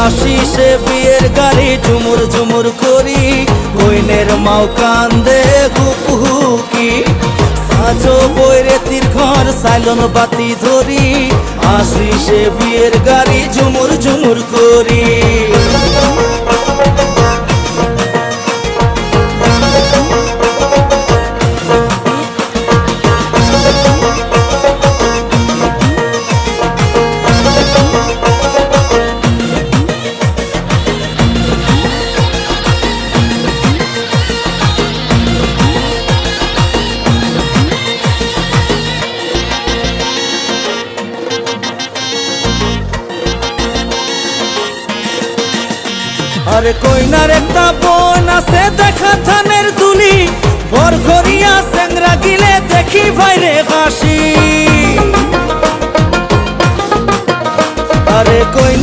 আশিসে বিয়ের গাড়ি ঝুমুর ঝুমুর করি, কইনের মাও কান্দে হুকি। সাজো বৈরেতির ঘর সাইলন বাতি ধরি, আশিসে বিয়ের গাড়ি ঝুমুর ঝুমুর করি। আরে কইনার একটা বোন আছে দেখা ধানের তুলি, বর ঘরিয়া চেংরা গিলে দেখি ভাইরে হাসি। আরে কইনা